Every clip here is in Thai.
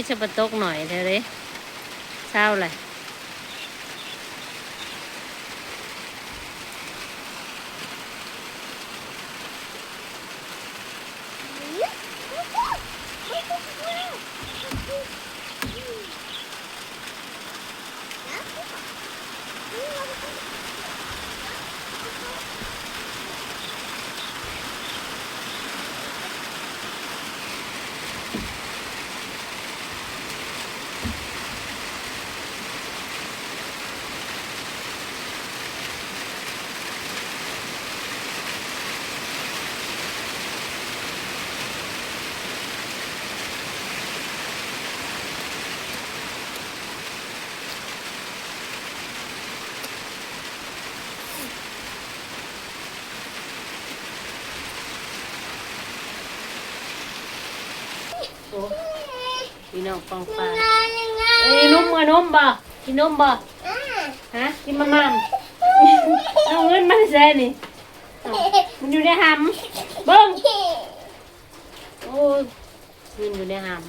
จะปะตกหน่อยเท่าไรเศร้าเลยโอ้พี่น้องฟองปลาเอ้ยนุ่มกับนุ่มบ่กินนุ่มบ่ฮะกินมะม่ำเอาเงินมาใส่นี่มันอยู่ในหำเบิ้งโอ้ยเงินอยู่ในหำ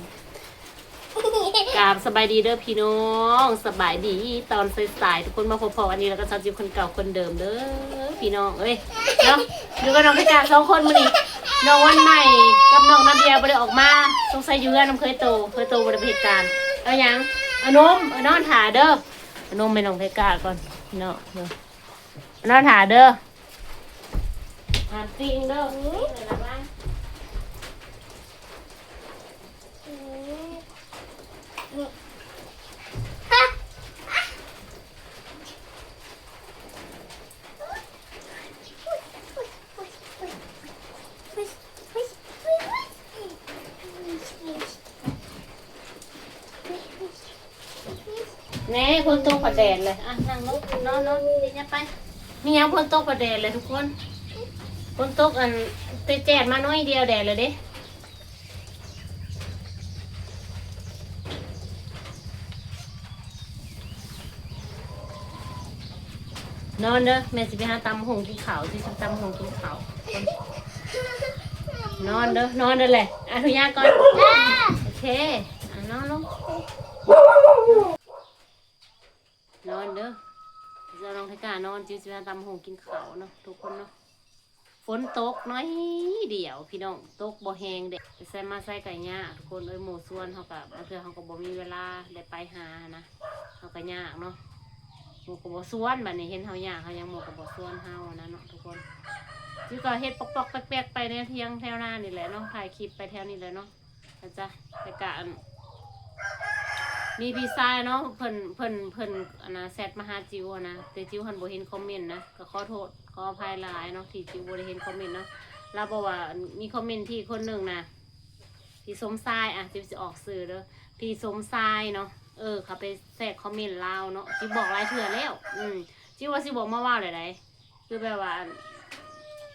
กราบสบายดีเด้อพี่น้องสบายดีตอนสายๆทุกคนมาพบๆอันนี้แล้วก็ชาวจิ๋วคนเก่าคนเดิมเด้อพี่น้องเอ้ยเนาะอยู่กับน้องกระจาสองคนมื้อนี้น้องวันใหม่กับน้องนาเดียบ่ได้ออกมาสงสัยอยู่กับน้องเคยโตบ่ได้ไปเหตุการณ์เอาหยังเอานมเอานอนถ่าเด้อเอานมไปน้องเพกาก่อนเนาะเด้อเอานอนถ่าเด้อหามติงเด้อนี่ละบ้างแน่คนตกประแดดเลยอ่ะนั่งลงนอนนี่เนี่ยไปมียังคนตกประแดดเลยทุกคนคนตกอันเตะแจดมาน้อยเดียวแดดเลยเด้นอนเด้อแม่สิไปหาตำหงกินข้าวสิตำหงกินข้าวนอนเด้อเลยอ่ะทุกอย่างก่อนโอเคอ่ะนอนลงนอนเด้อจะลองให้กานอนจิ๋วจะตำหงกินข้าวเนาะทุกคนเนาะฝนตกน้อยเดียวพี่น้องตกบ่แหงเด็กไปใส่มาใส่ไก่ย่าทุกคนหมู่ส่วนเขากับบางทีเขาก็บ่มีเวลาได้ไปหานะเขาก็ยากเนาะหมู่ก็บ่ส่วนแบบนี้เห็นเขายากเขายังหมู่ก็บ่ส่วนเฮานะเนาะทุกคนจิ๋วก็เฮ็ดปอกๆแป๊กๆไปในเที่ยงแถวหน้านี่แหละเนาะถ่ายคลิปไปแถวนี้เลยเนาะนะจ๊ะไปกะมีพี่ชายเนาะเพิ่นอันนะแซดมาหาจิ๋วนะแต่จิ๋วหันบ่เห็นคอมเมนต์นะก็ขอโทษขออภัยหลายเนาะที่จิ๋วบ่ได้เห็นคอมเมนต์เนาะเราบอกว่ามีคอมเมนต์ที่คนหนึ่งนะพี่สมชายอ่ะจิ๋วจะออกสื่อเด้อพี่สมชายเนาะเขาไปแทรกคอมเมนต์เราเนาะจิ๋วบอกหลายเทื่อแล้วจิ๋วว่าสิบอกมาว่าได้คือแบบว่า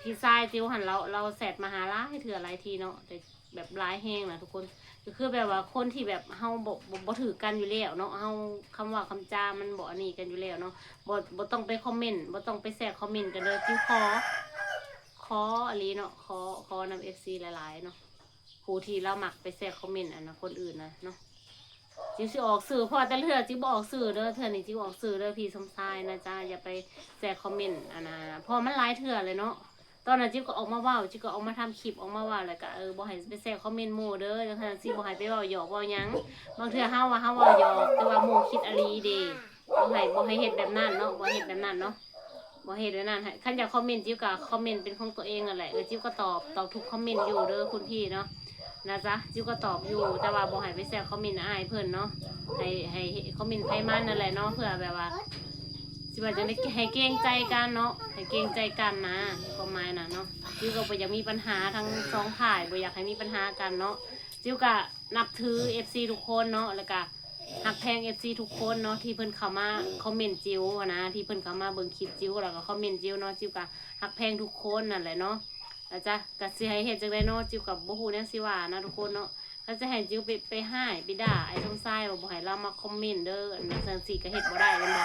พี่ชายจิ๋วหันเราแซดมาหาหลายเทื่อหลายทีเนาะแต่แบบหลายแห้งนะทุกคนก็คือแบบว่าคนที่แบบเฮาบ่ถือกันอยู่แล้วเนาะเฮาคำว่าคำจามันบ่อันนี้กันอยู่แล้วเนาะบ่ต้องไปคอมเมนต์บ่ต้องไปแทรกคอมเมนต์กันเลยจิ๋วขออะไรเนาะขอนำ FC หลายๆเนาะผู้ที่เราหมักไปแทรกคอมเมนต์อันนะคนอื่นนะเนาะจิ๋วสิออกสื่อพอแต่เทื่อจิ๋วบ่ออกสื่อเด้อเทื่อนี้จิ๋วออกสื่อเด้อพี่สมชายนะจ๊ะอย่าไปแทรกคอมเมนต์อันนะพอมันหลายเทื่อเลยเนาะตอนนั้นจิ๊บก็ออกมาว่าจิ๊บก็ออกมาทำคลิปออกมาว่าแล้วก็บ่ให้ไปแซวคอมเมนต์หมู่เด้อจังซั่นสิบ่ให้ไปเว้าหยอกเว้าหยังบางเทื่อเฮาว่าเฮาเว้าหยอกแต่ว่าหมู่คิดอะลีเด้บ่ให้เฮ็ดแบบนั้นเนาะบ่เฮ็ดแบบนั้นเนาะบ่เฮ็ดแบบนั้นคันอยากคอมเมนต์จิ๊บก็คอมเมนต์เป็นของตัวเองนั่นแหละจิ๊บก็ตอบทุกคอมเมนต์อยู่เด้อคุณพี่เนาะนะจ๊ะจิ๊บก็ตอบอยู่แต่ว่าบ่ให้ไปแซวคอมเมนต์อ้ายเพิ่นเนาะให้คอมเมนต์ไผมันนั่นแหละเนาะเพื่อแบบว่าสิว่าจะได้ให้เกรงใจกันเนาะให้เกรงใจกันนะประมาณน่ะเนาะจิ๋วก็บ่อยากมีปัญหาทั้งสองฝ่ายบ่อยากให้มีปัญหากันเนาะจิ๋วก็นับถือ FC ทุกคนเนาะแล้วก็ฮักแพง FC ทุกคนเนาะที่เพิ่นเข้ามาคอมเมนต์จิ๋วนะที่เพิ่นเข้ามาเบิ่งคลิปจิ๋วแล้วก็คอมเมนต์จิ๋วเนาะจิ๋วก็ฮักแพงทุกคนนั่นแหละเนาะแล้วจ้ะก็สิให้เฮ็ดจังได๋เนาะจิ๋วก็บ่ฮู้แนวสิว่านะทุกคนเนาะถ้าจะให้จิ๋วไปให้ไปด่าไอ้สมชายว่าบ่ให้เรามาคอมเมนต์เด้ออันนั้นจังซี่ก็เฮ็ดบ่ได้แม่นบ่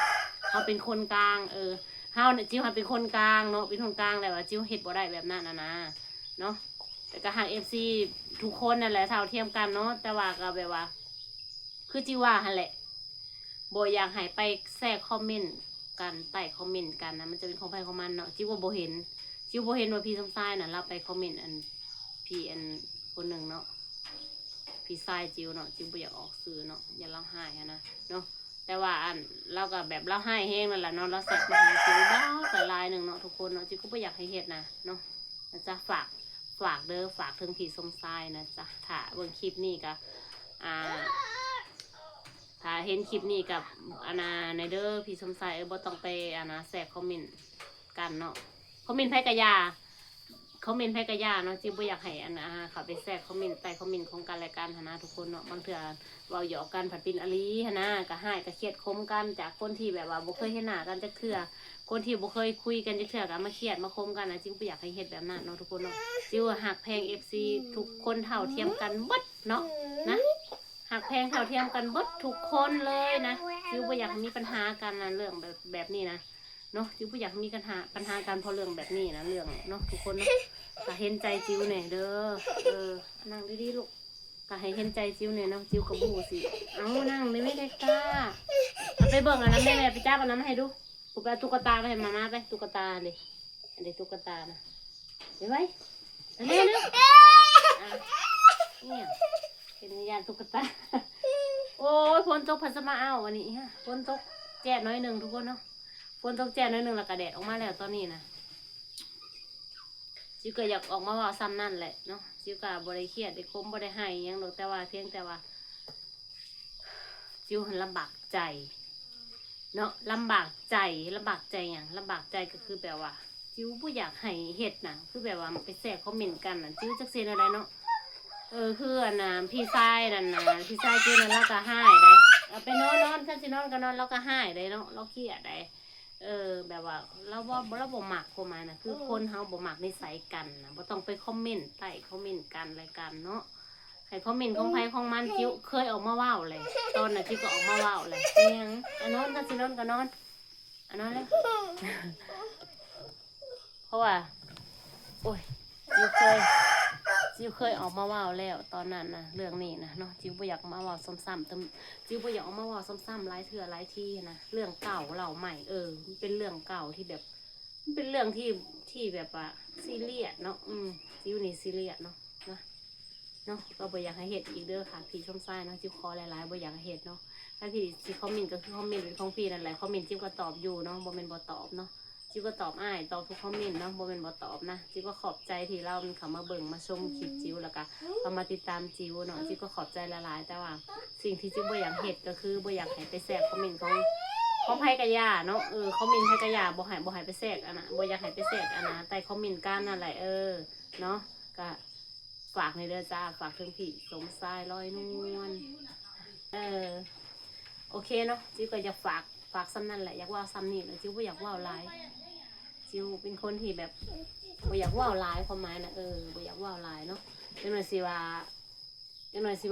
เขาเป็นคนกลางเฮาเนี่ยจิ้วเป็นคนกลางเนาะเป็นคนกลางแหละว่าจิ้วเฮ็ดบ่ได้แบบนั้นนะเนาะแต่ก็หาก FC ทุกคนนั่นแหละเท่าเทียมกันเนาะแต่ว่าก็แบบว่า คือจิว่าหั่นแหละบ่อยากให้ไปแทรกคอมเมนต์กันใต้คอมเมนต์กันนะมันจะเป็นของใครของมันเนาะจิว่าบ่เห็นจิว่าบ่เห็นว่าพี่สมชายน่ะรับไปคอมเมนต์อันพี่อันคนหนึ่งเนาะพี่ชายจิวเนาะจิวบ่อยากออกสื่อเนาะอย่าเล่าให้นะเนาะแต่ว่าอันเราก็แบบเล่าให้แห้งนั่นแหละเนาะเราแซกมาหาจิวบ้าแต่ลายหนึ่งเนาะทุกคนเนาะจิวก็บ่อยากให้เฮ็ดนะเนาะจะฝากเด้อฝากถึงพี่สมชายนะจ๊ะถ้าเบิ่งคลิปนี้ก็ถ้าเห็นคลิปนี้กับในเด้อพี่สมชายบ่ต้องไปแซกคอมเมนต์กันเนาะคอมเมนต์ไผกะยาเขาเมนต์ไผกะยาเนาะจิบ่อยากให้เขาไปแทรกคอมเมนต์ใต้คอมเมนต์ของกันและกันหนะทุกคนเนาะบางเทื่อเว้าหยอกกันผัดปินอลีนะก็ให้ก็เครียดคมกันจากคนที่แบบว่าบ่เคยเห็นหน้ากันจักเทื่อคนที่บ่เคยคุยกันจักเทื่อก็มาเครียดมาคมกันนะจิบ่อยากให้เฮ็ดแบบนั้นเนาะทุกคนเนาะจิว่าหักแพง FC ทุกคนเท่าเทียมกันเบิดเนาะนะหักแพงเท่าเทียมกันเบิดทุกคนเลยนะจิบ่อยากมีปัญหากันนะเรื่องแบบนี้นะเนาะจิวอยากมีปัญหากันเพราะเรื่องแบบนี้นะเรื่องเนาะทุกคนเนาะก็เห็นใจจิวเนี่ยเด้อนั่งดีๆลูกก็ให้เห็นใจจิวเนี่ยเนาะจิวกับบูสิเอานั่งไม่ได้กล้าไปเบิ่งอันนั้นแม่ไปจ้าอันนั้นมาให้ดูกูไปเอาตุ๊กตาไปให้มาม่าไปตุ๊กตาเลยอันนี้ตุ๊กตานะไปไว้เร็วเนี่ยเป็นยานตุ๊กตาโอ้ยฝนตกพัสมาเอาวันนี้ฮะฝนตกแจ๊ดน้อยหนึ่งทุกคนเนาะฝนตกแจ้งนิดนึงแล้วก็แดดออกมาแล้วตอนนี้นะจิวก็อยากออกมาว่าซ้ำนั่นแหละเนาะจิวก็บริเครียดได้คมบริให้ยังหรอกแต่ว่าเพียงแต่ว่าจิวหันลำบากใจเนาะลำบากใจอย่างลำบากใจก็คือแบบว่าจิวผู้อยากให้เห็ดนะคือแบบว่าไปแทรกคอมเมนต์กันนะจิวจักเซนอะไรเนาะคือพี่ชายนั่นนะพี่ชายจิวนั่นเราก็ให้ได้เอาไปนอนขั้นสินอนก็นอนเราก็ให้ได้เนาะเราเครียดได้แบบว่าเราบ่มักเข้ามานะคือคนเฮาบ่มักนิสัยกันนะบ่ต้องไปคอมเมนต์ใต้คอมเมนต์กันอะไรกันเนาะให้คอมเมนต์ของใครของมันจิ้วเคยออกมาว้าวเลยตอนน่ะจิ้วก็ออกมาว้าวเลยยังนอนก็สินอนก็นอนนอนเลยเพราะว่าโอ้ยจิ้วเคยออกมาว้าวแล้วตอนนั้นนะเรื่องนี้นะเนาะจิ้วบ่อยากมาว้าวซ้ำๆจิ้วบ่อยากออกมาว้าวซ้ำๆหลายเทื่อหลายที่นะเรื่องเก่าเล่าใหม่มันเป็นเรื่องเก่าที่แบบมันเป็นเรื่องที่แบบว่าซีเรียสเนาะจิ้วนี่ซีเรียสเนาะก็บ่อยากให้เห็ดอีกเด้อค่ะพี่ชมซ้ายเนาะจิ้วขอหลายๆบ่อยากให้เห็ดเนาะถ้าพี่สิคอมเมนต์ก็คือคอมเมนต์เป็นของพี่นั่นแหละคอมเมนต์จิ้วก็ตอบอยู่เนาะบ่เป็นบ่ตอบเนาะจิวก็ตอบตอบทุกคอมเมนต์เนาะบ่เป็นบ่ตอบนะจิวก็ขอบใจที่เราเข้ามาเบิ่งมาชมคลิปจิวแล้วก็เข้ามาติดตามจิวเนาะจิวก็ขอบใจหลายๆแต่ว่าสิ่งที่จิวบ่อยากเฮ็ดก็คือบ่อยากให้ไปแทรกคอมเมนต์ของไผกะย่าเนาะคอมเมนต์ไผกะย่าบ่ให้ไปแทรกบ่อยากให้ไปแทรกใต้คอมเมนต์กันนั่นแหละเนาะก็ฝากในเด้อจ้าฝากถึงพี่สมชายลอยนวลโอเคเนาะจิวก็อยากฝากซ้ำนั่นแหละอยากว่าซ้ำนี่แหละจิวบ่อยากว่าหลายจิวเป็นคนที่แบบบ่อยากว่าหลายความหมายนะบ่อยากว่าหลายเนาะจังหน่อยสิว่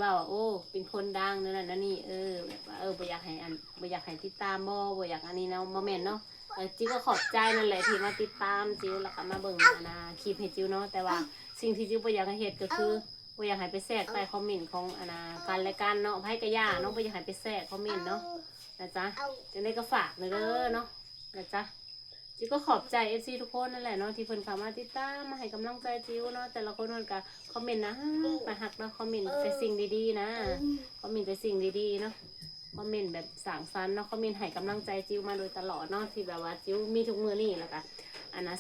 าโอ้เป็นคนดังนั่นน่ะนี่แบบว่าบ่อยากให้ติดตามบ่อยากอันนี้เนาะบ่แม่นเนาะจิวก็ขอบใจนั่นแหละที่มาติดตามจิวแล้วก็มาเบิ่งคลิปให้จิวเนาะแต่ว่าสิ่งที่จิวบ่อยากให้เฮ็ดก็คือบ่อยากให้ไปแทรกใต้คอมเมนต์ของกันและกันเนาะไผกะย่าเนาะบ่อยากให้ไปแทรกคอมเมนต์เนาะนะจ๊ะจังได้ก็ฝากเด้อเนาะนะจ๊ะจิวก็ขอบใจ FC ทุกคนนั่นแหละเนาะที่เพิ่นเข้ามาติดตามมาให้กำลังใจจิวเนาะแต่ละคนมันก็คอมเมนต์นะมาฮักเนาะคอมเมนต์แต่สิ่งดีๆนะคอมเมนต์แต่สิ่งดีๆเนาะคอมเมนต์แบบสร้างสรรค์เนาะคอมเมนต์ให้กำลังใจจิวมาโดยตลอดเนาะที่แบบว่าจิวมีทุกมื้อนี้แล้วก็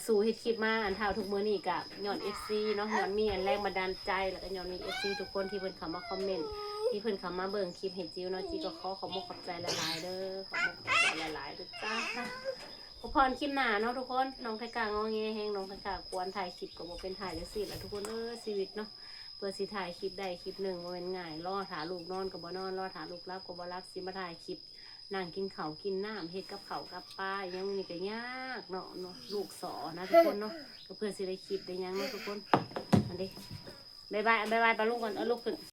สู้เฮ็ดคลิปมาเท่าทุกมื้อนี้ก็ย้อน FC เนาะย้อนมีแรงบันดาลใจแล้วก็ย้อนมี FC ทุกคนที่เพิ่นเข้ามาคอมเมนต์ที่เพิ่นเข้ามาเบิ่งคลิปเห็นจิวเนาะจิวก็ขอบคุณใจหลายๆเด้อขอบคุณใจหลายๆด้วยจ้าขอพรคลิปหน้าเนาะทุกคนน้องไทกางอแงแฮงน้องไทกากวนถ่ายคลิปก็บ่เป็นถ่ายจังซี่แหละทุกคนชีวิตเนาะเพื่อสิถ่ายคลิปได้คลิปนึงบ่แม่นง่ายรอถ่าลูกนอนก็บ่นอนรอถ่าลูกรับก็บ่รับสิมาถ่ายคลิปนั่งกินข้าวกินน้ำเฮ็ดกับข้าวกับปลายังนี่ก็ยากเนาะลูกสอนะทุกคนเนาะก็เพื่อสิได้คลิปได้ยังเนาะทุกคนอันนี้บ๊ายบายปลาลูกก่อนลูกขึ้น